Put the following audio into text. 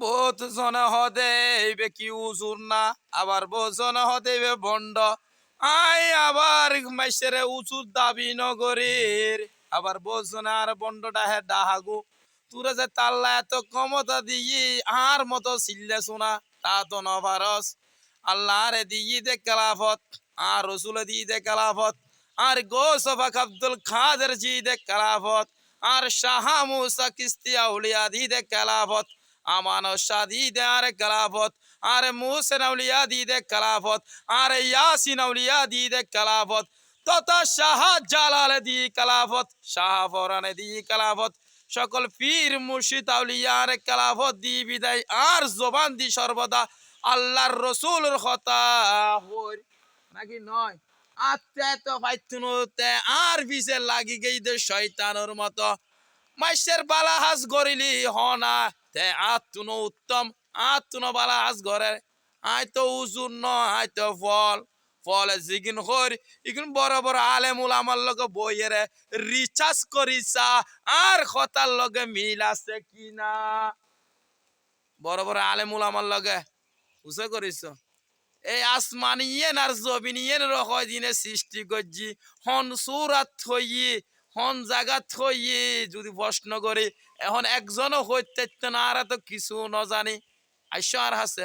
বহুত জনে হদে এইবে কি উজুর না, আবার বহুত জনে হদে এইবে বন্ড। আই আবার মাইসেরে উঁচুর দাবি নগরীর, আবার বহুত জনে আর বন্ডটা হে ডাহাগু। তুরা যে তাল্লা এত ক্ষমতা দিই আর মতো চিল্লে শোনা তা তো নভারস। আল্লাহরে দিই দে কালাফত, আর রসুলে দিই দে কালাফত, আর গোসফাক আব্দুল খাদের জি দে কালাফত, আর শাহ মুসা কিস্তিয়া উলিয়া দি দে কালাফত, আমানো শাহ দি দে আর কালাফত, আর মুসেন উলিয়া দি দে কালাফত, আর ইয়াসিন উলিয়া দি দে কালাফত, তথা শাহ জালাল দি কালাফত, শাহ ফরানে দি কালাফত, সকল পীর মুর্শিদ আউলিয়ার কালাফত দি বিদায় আর জবান দি সর্বদা আল্লাহর রসুলের কথা হই নাকি নয়। আত্মে তো ফাইতুনুতে আর বিছে লাগি গই দে শয়তানের মতো। মাইশের বালা হাস গরিলি হনা তে আত্মনো উত্তম, আত্মনো বালা হাস গরে। আয় তো উজুর ন, আয় তো ফল ফলে জিগিন হর ইগুন বড় বড় আলেম উলামার লগে বইয়েরে রিচার্জ করিছা আর কথার লগে মিল আছে কিনা। বড় বড় আলেম উলামার লগে বুঝে করিস এই আসমানিয়েন আর জবিনিয়েন রকয় দিনে সৃষ্টি করছি হন সুরাত থইয়ে হন জায়গা থইয়ে যদি প্রশ্ন করি এখন একজনও হইতে না আর তো কিছু ন জানি আইসো আর হাসে